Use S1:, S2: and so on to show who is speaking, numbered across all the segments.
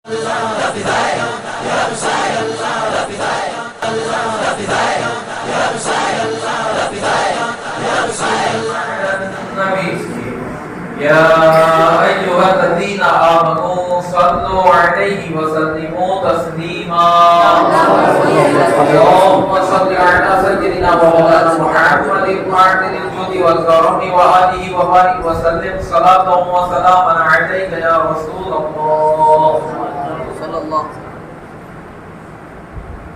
S1: يا أيها الذين آمنوا صلوا عليه وسلموا تسليما اللهم صل على سيدنا ومولانا محمد معدن الجود والكرم وآله وبارك وسلم صلاة وسلاما عليك يا رسول الله صلى الله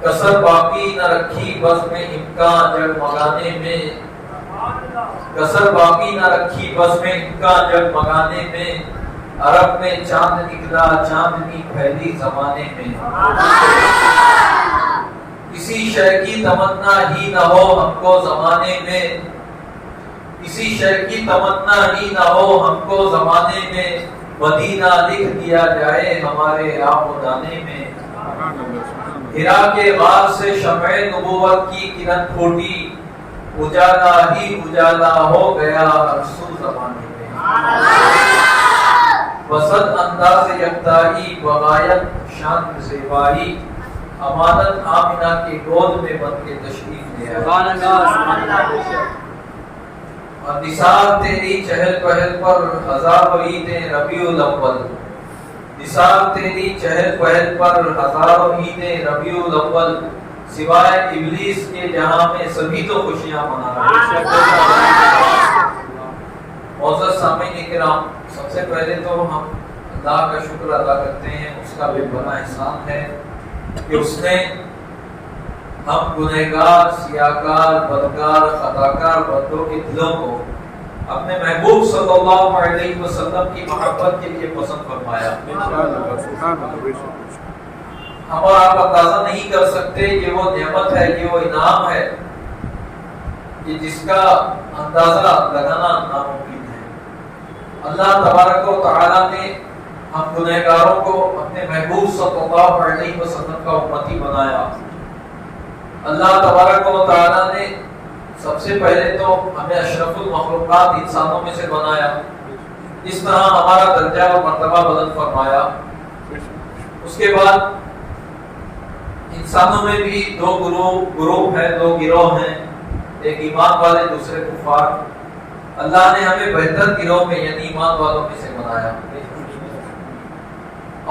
S1: کسر باقی نہ رکھی بس میں امکان جگمگانے میں کسر باقی نہ رکھی بس میں امکان جگمگانے میں عرب میں چاند نکلا چاندنی پھیلی زمانے میں کسی شے کی تمنا ہی نہ ہو ہم کو زمانے میں کسی شے کی تمنا ہی نہ ہو ہم کو زمانے میں مدینہ لکھ دیا جائے ہمارے آب و دانے میں ہرا کے غار سے شمع نبوت کی کرن پھوٹی اجالا ہی اجالا ہو گیا رسول زمانے میں وسط انداز یکتائی بغایت شان زیبائی امانت آمنہ کے گود میں بن کے تشریف لے آیا اور نثار تیری چہل پہل پر ہزار عید ربیع الاول نثار تیری چہل پہل پر ہزاروں عید ربیع الاول سوائے ابلیس کے جہاں میں سبھی تو خوشیاں منا رہے ہیں معزز سامعین کرام سب سے پہلے تو ہم اللہ کا شکر ادا کرتے ہیں اس کا بے پناہ احسان ہے کہ اس نے ہم گنہگار سیاہکار بدکار خطاکار بندوں کے دلوں کو اپنے محبوب صلی اللہ علیہ وسلم کی محبت کے لیے پسند فرمایا ہم اور آپ اندازہ نہیں کر سکتے یہ وہ نعمت ہے یہ وہ انعام ہے کہ جس کا اندازہ لگانا ناممکن ہے اللہ تبارک و تعالی نے ہم گنہگاروں کو اپنے محبوب صلی اللہ علیہ وسلم کا امتی بنایا اللہ تبارک و تعالی نے سب سے پہلے تو ہمیں اشرف المخلوقات انسانوں میں سے بنایا اس طرح ہمارا درجہ اور مرتبہ بلند فرمایا اس کے بعد انسانوں میں بھی دو گروہ ہیں دو گروہ ہیں ایک ایمان والے دوسرے کفار اللہ نے ہمیں بہتر گروہ میں یعنی ایمان والوں میں سے بنایا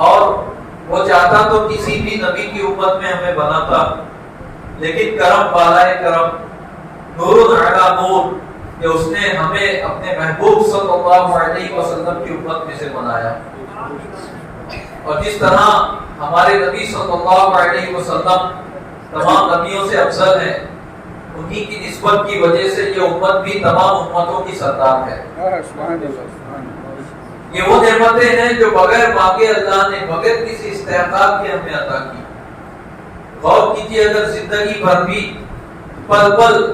S1: اور وہ چاہتا تو کسی بھی نبی کی امت میں ہمیں بناتا لیکن کرم بالائے کرم نور علی نور کہ اس نے ہمیں اپنے محبوب صلی اللہ علیہ وسلم کی امت میں سے بنایا اور جس طرح ہمارے نبی صلی اللہ علیہ وسلم تمام نبیوں سے افضل ہیں انہی کی نسبت کی وجہ سے یہ امت بھی تمام امتوں کی سردار ہے یہ وہ نعمتیں ہیں جو بغیر مانگے اللہ نے بغیر کسی استحقاق کے ہمیں عطا کی غور کیجیے اگر زندگی بھر بھی پل پل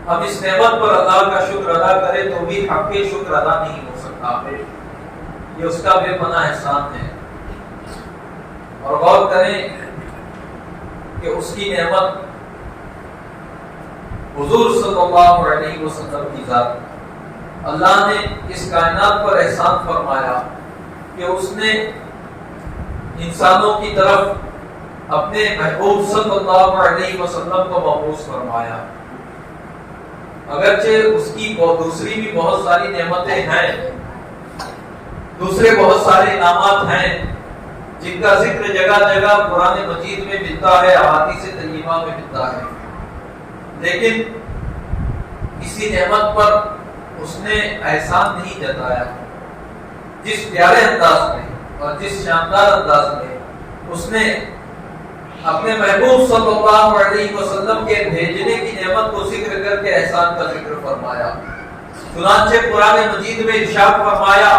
S1: ہم اس نعمت پر اللہ کا شکر ادا کریں تو بھی حق کے شکر ادا نہیں ہو سکتا یہ اس کا بے پناہ احسان ہے اور غور کریں کہ اس کی نعمت حضور صلی اللہ علیہ وسلم کی ذات اللہ نے اس کائنات پر احسان فرمایا کہ اس نے انسانوں کی طرف اپنے محبوب صلی اللہ علیہ وسلم کو مبعوث فرمایا اگرچہ اس کی دوسری بھی بہت ساری نعمتیں ہیں دوسرے بہت سارے انعامات ہیں جن کا ذکر جگہ جگہ قرآن مجید میں ملتا ہے احادیث طیبہ میں ملتا ہے لیکن کسی نعمت پر اس نے احسان نہیں جتایا جس پیارے انداز میں اور جس شاندار انداز میں اس نے اپنے محبوب صلی اللہ علیہ وسلم کے بھیجنے کی نعمت کو ذکر کر کے احسان کا ذکر فرمایا چنانچہ قرآن مجید میں ارشاد فرمایا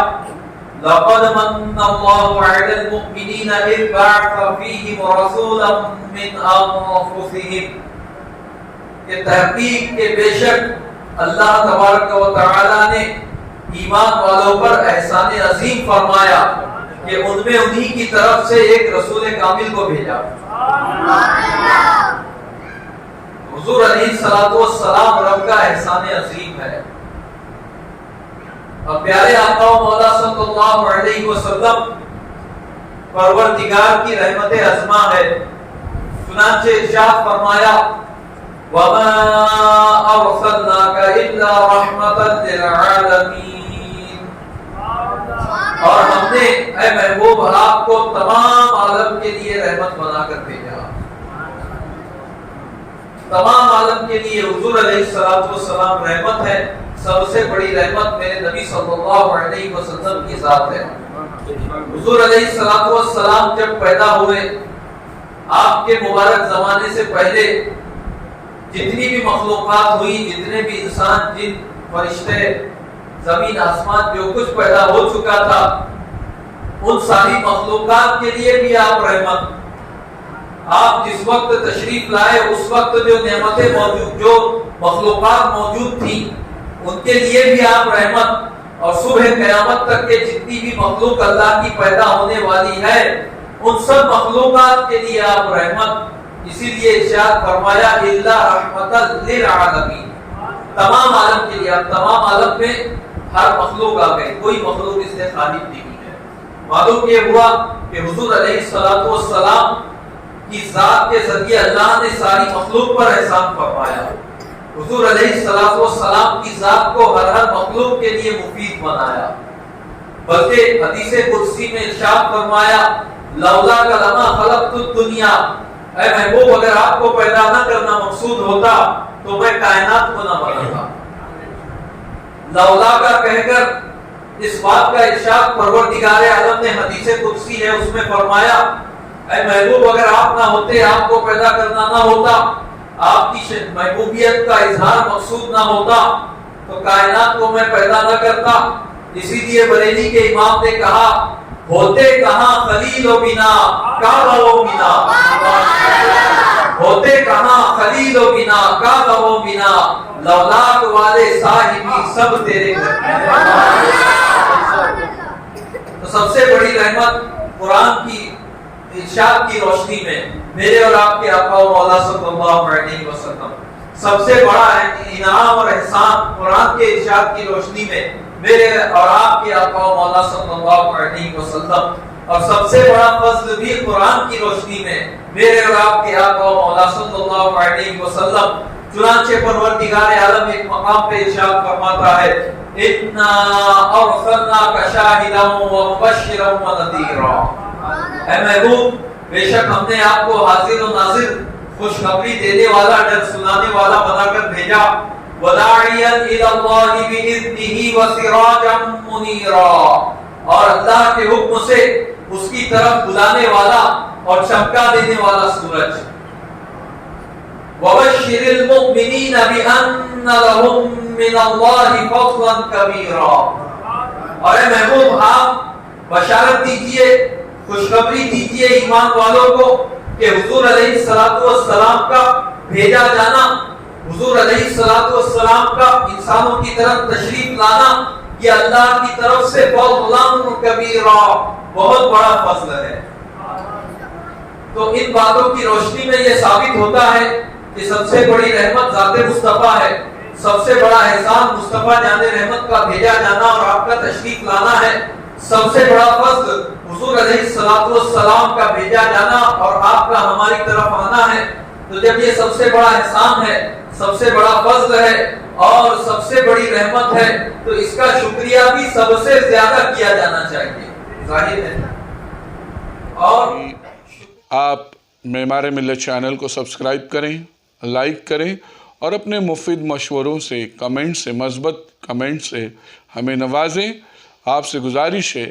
S1: لقد من الله على المؤمنين إذ بعث فيهم رسولا من أنفسهم کہ تحقیق کے بے شک اللہ تبارک و تعالی نے ایمان والوں پر احسان عظیم فرمایا کہ ان میں انہی کی طرف سے ایک رسول کامل کو بھیجا حضور علیہ الصلوۃ والسلام رب کا احسان عظیم ہے اور پیارے آقا و مولا صلی اللہ علیہ وسلم परवरदिगार की रहमत अज़मा है। चुनांचे इरशाद फरमाया वमा अरसलनाका इल्ला रहमतन लिल आलमीन, और हमने ऐ महबूब आपको तमाम आलम के लिए रहमत बनाकर भेजा। तमाम आलम के लिए हुजूर अलैहिस्सलातु वस्सलाम रहमत है। सबसे बड़ी रहमत मेरे नबी सल्लल्लाहु अलैहि वसल्लम की जात है। हुजूर अलैहिस्सलातु वस्सलाम जब पैदा हुए, आपके मुबारक जमाने से पहले जितनी भी मखलूकात हुई, जितने भी इंसान, जिन, फरिश्ते, जमीन आसमान जो कुछ पैदा हो चुका था, उन सारी मखलूकात के लिए भी आप रहमत। आप जिस वक्त तशरीफ लाए उस वक्त जो नेमतें मौजूद, जो मखलूकात मौजूद थी, उनके लिए भी आप रहमत। और सुबह क़यामत तक के जितनी भी मखलूक अल्लाह की पैदा होने वाली है, उन सब मखलूकात के लिए आप रहमत। इसीलिए इरशाद फरमाया इल्ला रहमतन लिल आलमीन, तमाम आलम के लिए। आप तमाम आलम में हर मखलूक आ गई, कोई मखलूक इससे खाली नहीं है। मालूम ये हुआ कि हुजूर अलैहिस्सलातु वस्सलाम की जात के जरिए अल्लाह ने सारी मखलूक पर एहसान फरमाया। हुजूर अलैहिस्सलातु वस्सलाम की जात को हर हर मखलूक के लिए मुफीद बनाया। बल्कि हदीस कुदसी में इरशाद फरमाया लौला का लमा खलक़तुद दुनिया, ऐ महबूब अगर आपको पैदा न करना मकसूद होता तो मैं कायनात को न बनाता। लौला का कहकर इस बात का इरशाद परवरदिगार आलम ने हदीस कुदसी है उसमें फरमाया ऐ महबूब अगर आप ना होते, आपको पैदा करना ना होता, आपकी महबूबियत का इजहार मकसूद ना होता तो कायनात को मैं पैदा न करता। इसीलिए बरेली के इमाम ने कहा होते कहां खलील व बिना काबा व बिना, होते कहां खलील व बिना काबा व बिना, लौलाक वाले साहिबी सब तेरे घर में। तो सबसे बड़ी रहमत कुरान की इरशाद की रोशनी में मेरे और आपके आका व मौला सल्लल्लाहु अलैहि वसल्लम, सबसे बड़ा इनाम और एहसान कुरान के इरशाद की रोशनी में मेरे और आपके आका व मौला सल्लल्लाहु अलैहि वसल्लम, और सबसे बड़ा फज़्ल भी कुरान की रोशनी में मेरे और आपके आका व मौला सल्लल्लाहु अलैहि वसल्लम। चुनांचे परवरदिगार आलम एक मकाम पे इरशाद फरमाता है इन्ना अरसलनाका शाहिदन व मुबश्शिरन व नज़ीरा, ऐ महबूब बेशक हमने आपको हाजिर और नाजिर, खुशखबरी देने वाला, डर सुनाने वाला बनाकर भेजा। वदाइयन इलल्लाहि बिइज़्निही व सिराजम मुनीरा, और अल्लाह के हुक्म से उसकी तरफ बुलाने वाला और चमका देने वाला सूरज। वबश्शिरिल मुमिनीन बिअन्ना लहुम मिनल्लाहि फज़लन कबीरा, और ऐ महबूब आप बशारत दीजिए, खुशखबरी दीजिए ईमान वालों को कि हुजूर अलैहिस्सलातु वस्सलाम का भेजा जाना, हुजूर अलैहिस्सलातु वस्सलाम का इंसानों की तरफ तशरीफ लाना, ये अल्लाह की तरफ से फज़लन कबीरा, बहुत बड़ा फज़ल है। तो इन बातों की रोशनी में ये साबित होता है कि सबसे बड़ी रहमत ज़ाते मुस्तफ़ा है, सबसे बड़ा एहसान मुस्तफ़ा जाने रहमत का भेजा जाना और आपका तशरीफ लाना है। सबसे बड़ा फज़्ल हुजूर अलैहिस्सलातु वस्सलाम का भेजा जाना और आपका हमारी तरफ आना है। तो जब ये सबसे बड़ा एहसान है, सबसे बड़ा फज़्ल है और सबसे बड़ी रहमत है, तो इसका शुक्रिया भी सबसे ज्यादा किया जाना चाहिए, जाहिर है। और
S2: आप मेमार मिल्लत चैनल को सब्सक्राइब करें, लाइक करें और अपने मुफीद मशवरों से, कमेंट से, मज़बूत कमेंट से हमें नवाजें। आपसे गुजारिश है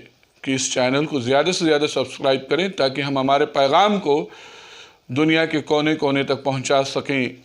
S2: कि इस चैनल को ज़्यादा से ज़्यादा सब्सक्राइब करें ताकि हम हमारे पैगाम को दुनिया के कोने कोने तक पहुंचा सकें।